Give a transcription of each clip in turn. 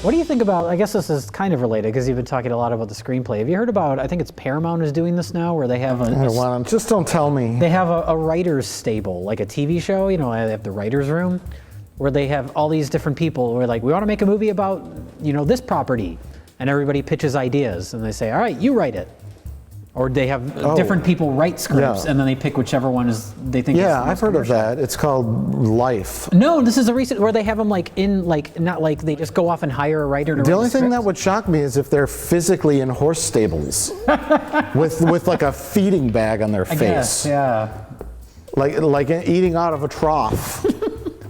What do you think about, I guess this is kind of related because you've been talking a lot about the screenplay. Have you heard about, I think it's Paramount is doing this now, where they have just don't tell me. They have a writer's stable, like a TV show, you know, they have the writer's room, where they have all these different people who are like, we want to make a movie about, you know, this property. And everybody pitches ideas and they say, all right, you write it. Or they have different people write scripts and then they pick whichever one is they think is the most I've heard of that. It's called Life. No, this is a recent where they have them like in like not like they just go off and hire a writer to write The only thing script. that would shock me is if they're physically in horse stables with like a feeding bag on their face. Guess, yeah. Like eating out of a trough.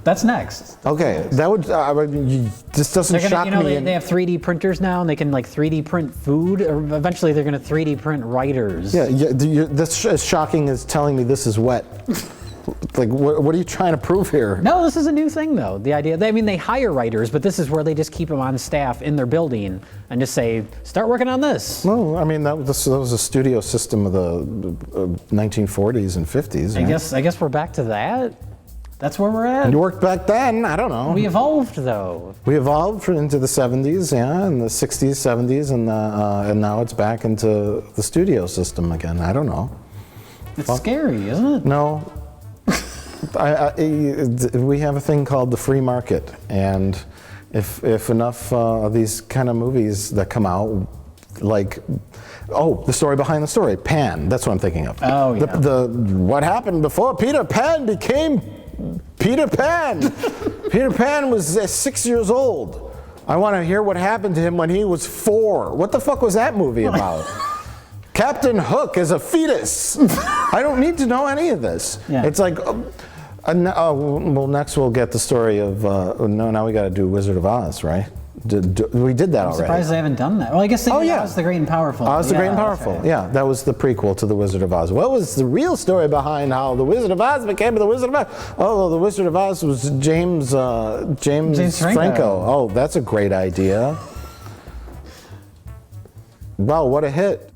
That's next. Okay, that would this doesn't shock me. They have 3D printers now, and they can like 3D print food. Or eventually, they're going to 3D print writers. Yeah. This is shocking as telling me this is wet. Like, what are you trying to prove here? No, this is a new thing, though. The idea, they hire writers, but this is where they just keep them on staff in their building and just say, start working on this. No, I mean that was a studio system of the 1940s and 50s. Right? I guess we're back to that. That's where we're at. You worked back then, I don't know. We evolved, though. We evolved into the 70s, and the 60s, 70s, and now it's back into the studio system again. I don't know. It's scary, isn't it? No. We have a thing called the free market, and if enough of these kind of movies that come out, like, the story behind the story, Pan, that's what I'm thinking of. Oh, yeah. What happened before Peter Pan became Peter Pan? Peter Pan was 6 years old. I want to hear what happened to him when he was 4. What the fuck was that movie about? Captain Hook is a fetus. I don't need to know any of this. Yeah. It's like, well, next we'll get the story of, now we got to do Wizard of Oz, right? We did that already. I'm surprised they haven't done that. Well, I guess they did Oz the Great and Powerful. Oz the Great and Powerful. Right. Yeah, that was the prequel to the Wizard of Oz. What was the real story behind how the Wizard of Oz became the Wizard of Oz? Oh, the Wizard of Oz was James Franco. Oh, that's a great idea. Wow, what a hit.